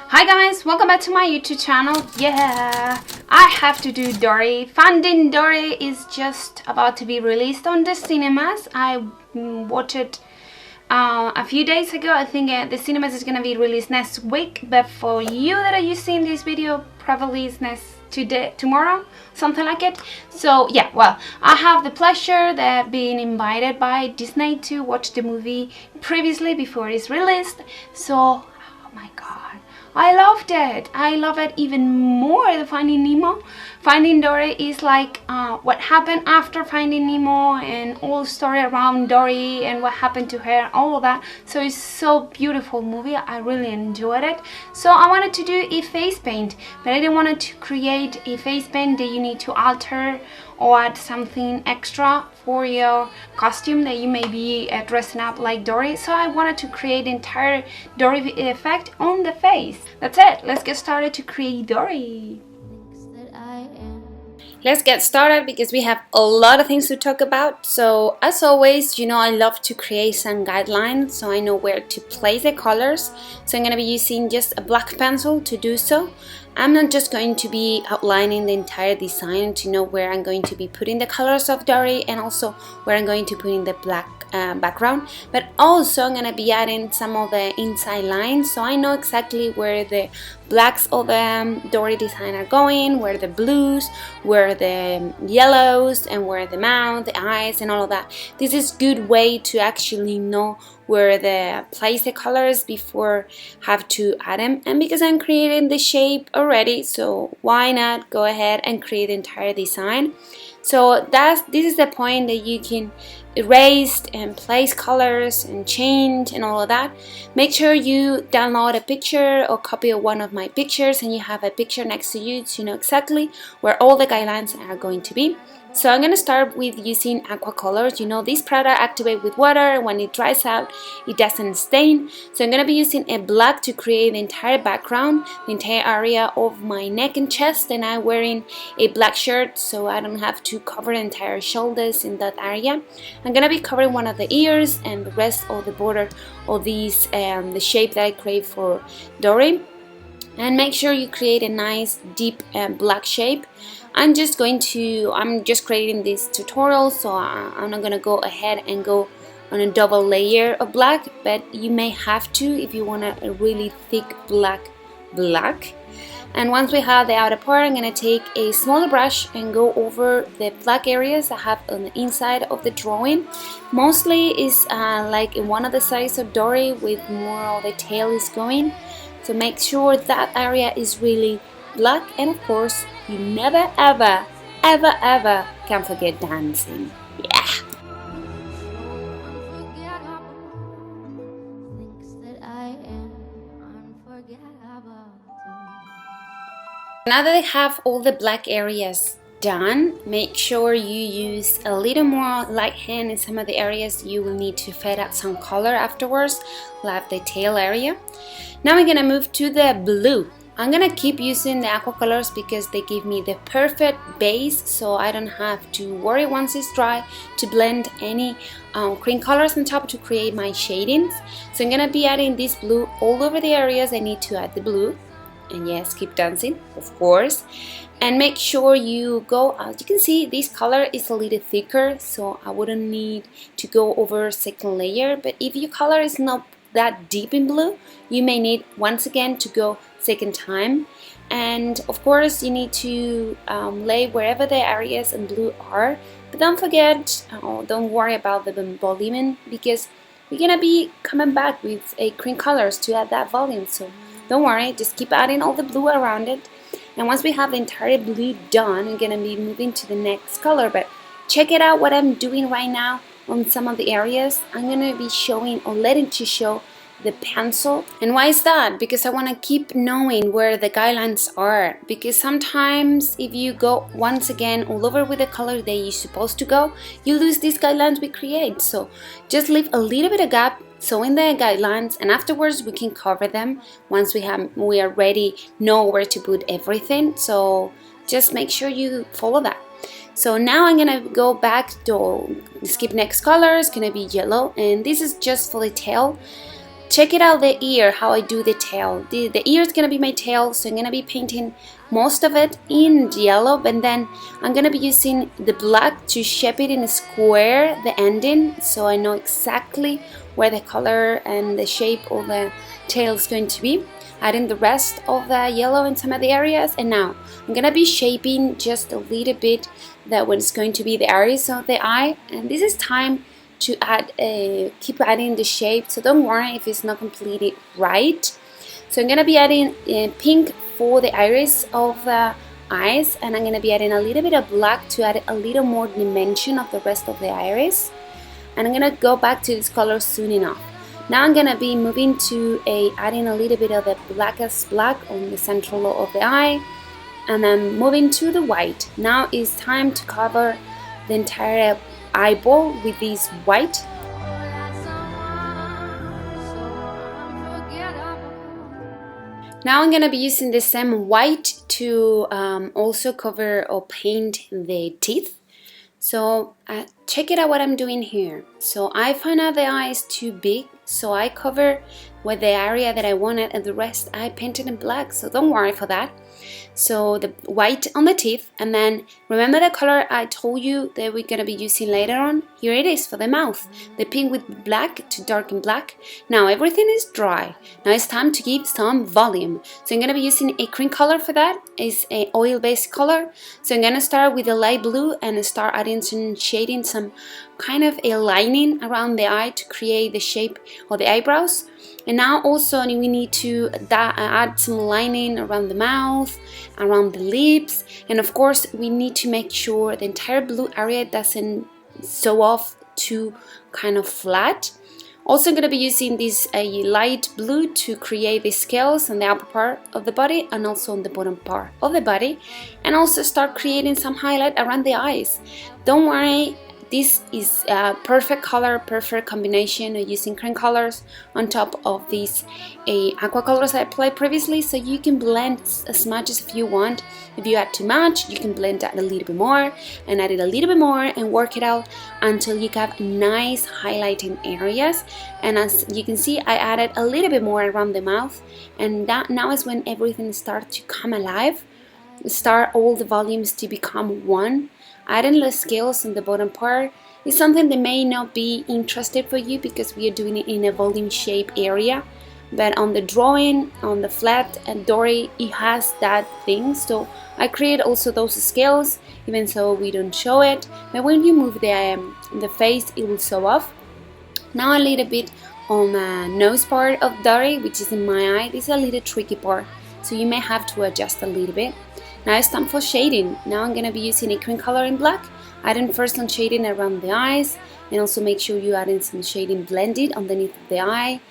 Hi guys, welcome back to my YouTube channel. Yeah, I have to do Dory. Finding Dory is just about to be released on the cinemas. I watched it a few days ago. I think the cinemas is gonna be released next week, but for you that are using this video, probably it's tomorrow, something like it. So yeah, well, I have the pleasure that being invited by Disney to watch the movie previously before it's released. So oh my god, I loved it. I love it even more than Finding Nemo. Finding Dory is like what happened after Finding Nemo and all the story around Dory and what happened to her, all of that. So it's so beautiful movie. I really enjoyed it. So I wanted to do a face paint, but I didn't want to create a face paint that you need to alter or add something extra for your costume that you may be dressing up like Dory. So I wanted to create the entire Dory effect on the face. That's it. Let's get started to create Dory. Let's get started because we have a lot of things to talk about. So as always, you know, I love to create some guidelines so I know where to place the colors. So I'm going to be using just a black pencil to do so. I'm not just going to be outlining the entire design to know where I'm going to be putting the colors of Dory and also where I'm going to put in the black background, but also I'm going to be adding some of the inside lines so I know exactly where the blacks of the Dory design are going, where the blues, where the yellows, and where the mouth, the eyes, and all of that. This is good way to actually know where the place the colors before have to add them. And because I'm creating the shape already, so why not go ahead and create the entire design. So this is the point that you can erase and place colors and change and all of that. Make sure you download a picture or copy of one of my pictures and you have a picture next to you to know exactly where all the guidelines are going to be. So I'm going to start with using aqua colors. You know, this product activates with water. When it dries out, it doesn't stain. So I'm going to be using a black to create the entire background, the entire area of my neck and chest. And I'm wearing a black shirt so I don't have to cover the entire shoulders in that area. I'm going to be covering one of the ears and the rest of the border of these, the shape that I create for Dory. And make sure you create a nice deep black shape. I'm just creating this tutorial, so I'm not going to go ahead and go on a double layer of black, but you may have to if you want a really thick black. And once we have the outer part, I'm going to take a smaller brush and go over the black areas I have on the inside of the drawing. Mostly is like in one of the sides of Dory with more of the tail is going. So make sure that area is really black, and of course you never ever can forget dancing. Yeah. Now that I have all the black areas done, make sure you use a little more light hand in some of the areas you will need to fade out some color afterwards, like the tail area. Now we're gonna move to the blue. I'm gonna keep using the aqua colors because they give me the perfect base, so I don't have to worry once it's dry to blend any cream colors on top to create my shadings. So I'm gonna be adding this blue all over the areas I need to add the blue. And yes, keep dancing, of course. And make sure you go, as you can see, this color is a little thicker, so I wouldn't need to go over second layer. But if your color is not that deep in blue, you may need once again to go second time. And of course you need to lay wherever the areas in blue are, but don't forget, don't worry about the volume because we're gonna be coming back with a cream colors to add that volume. So don't worry, just keep adding all the blue around it. And once we have the entire blue done, we're gonna be moving to the next color. But check it out what I'm doing right now on some of the areas. I'm gonna be showing or letting to show the pencil. And why is that? Because I want to keep knowing where the guidelines are, because sometimes if you go once again all over with the color that you're supposed to go, you lose these guidelines we create. So just leave a little bit of gap, so in the guidelines, and afterwards we can cover them once we already know where to put everything. So just make sure you follow that. So now I'm gonna go back to skip next color. It's gonna be yellow, and this is just for the tail. Check it out, the ear, how I do the tail. The ear is gonna be my tail, so I'm gonna be painting most of it in yellow, but then I'm gonna be using the black to shape it in a square, the ending, so I know exactly where the color and the shape of the tail is going to be. Adding the rest of the yellow in some of the areas, and now I'm gonna be shaping just a little bit that what is going to be the areas of the eye, and this is time to add keep adding the shape, so don't worry if it's not completely right. So I'm gonna be adding pink for the iris of the eyes, and I'm gonna be adding a little bit of black to add a little more dimension of the rest of the iris, and I'm gonna go back to this color soon enough. Now I'm gonna be moving to adding a little bit of the blackest black on the central of the eye, and then moving to the white. Now it's time to cover the entire eyeball with this white. Now I'm gonna be using the same white to also cover or paint the teeth. So check it out what I'm doing here. So I found out the eye is too big, so I cover with the area that I wanted, and the rest I painted in black, so don't worry for that. So the white on the teeth, and then remember the color I told you that we're gonna be using later on? Here it is for the mouth, the pink with black to darken black. Now everything is dry. Now it's time to give some volume. So I'm gonna be using a cream color for that. It's an oil-based color. So I'm gonna start with a light blue and start adding some shading, some kind of a lining around the eye to create the shape of the eyebrows. And now also we need to add some lining around the mouth, around the lips, and of course we need to make sure the entire blue area doesn't show off too kind of flat. Also I'm going to be using this light blue to create the scales on the upper part of the body and also on the bottom part of the body, and also start creating some highlight around the eyes. Don't worry, this is a perfect color, perfect combination of using cream colors on top of these aqua colors I applied previously, so you can blend as much as you want. If you add too much, you can blend that a little bit more and add it a little bit more and work it out until you have nice highlighting areas. And as you can see, I added a little bit more around the mouth, and that now is when everything starts to come alive, start all the volumes to become one. Adding the scales on the bottom part is something that may not be interested for you because we are doing it in a volume shape area, but on the drawing, on the flat and Dory, it has that thing, so I create also those scales even so we don't show it, but when you move the face it will show off. Now a little bit on the nose part of Dory, which is in my eye. This is a little tricky part, so you may have to adjust a little bit. Now it's time for shading. Now I'm going to be using a cream color in black, adding first some shading around the eyes, and also make sure you add in some shading blended underneath the eye.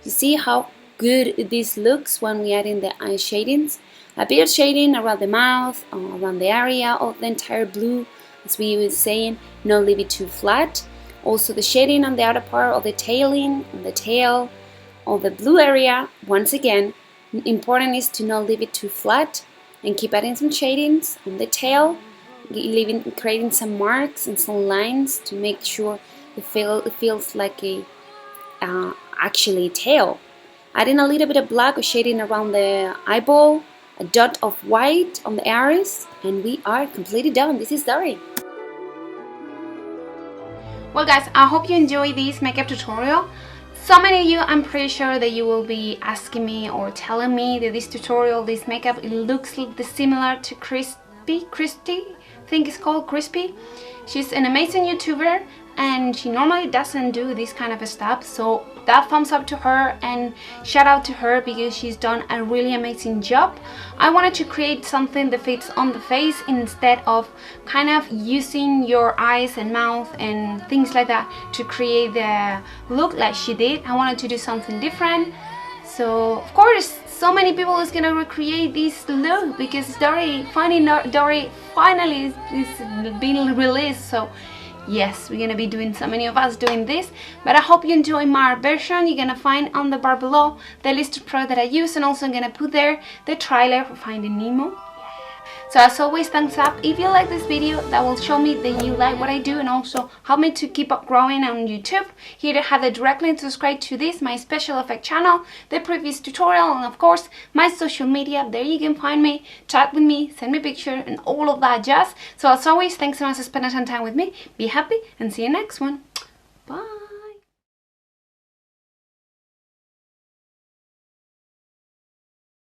You see how good this looks when we add in the eye shadings. A bit of shading around the mouth, around the area of the entire blue, as we were saying, not leave it too flat. Also the shading on the outer part of the tailing, on the tail, of the blue area. Once again, important is to not leave it too flat, and keep adding some shadings on the tail, creating some marks and some lines to make sure it feels like a actually tail. Adding a little bit of black or shading around the eyeball, a dot of white on the iris, and we are completely done. This is Dory. Well guys, I hope you enjoyed this makeup tutorial. So many of you, I'm pretty sure that you will be asking me or telling me that this tutorial, this makeup, it looks similar to Christy, I think it's called Crispy. She's an amazing YouTuber and she normally doesn't do this kind of stuff, so that thumbs up to her and shout out to her because she's done a really amazing job. I wanted to create something that fits on the face instead of kind of using your eyes and mouth and things like that to create the look like she did. I wanted to do something different, so of course so many people is gonna recreate this look because Finding Dory finally is being released. So yes, we're gonna be doing, so many of us doing this, but I hope you enjoy my version. You're gonna find on the bar below the list of products that I use, and also I'm gonna put there the trailer for Finding Nemo. So as always, thumbs up if you like this video. That will show me that you like what I do and also help me to keep up growing on YouTube. Here to have the direct link to subscribe to this, my special effect channel, the previous tutorial, and of course my social media. There you can find me, chat with me, send me a picture and all of that jazz. So as always, thanks so much for spending some time with me. Be happy and see you next one. Bye.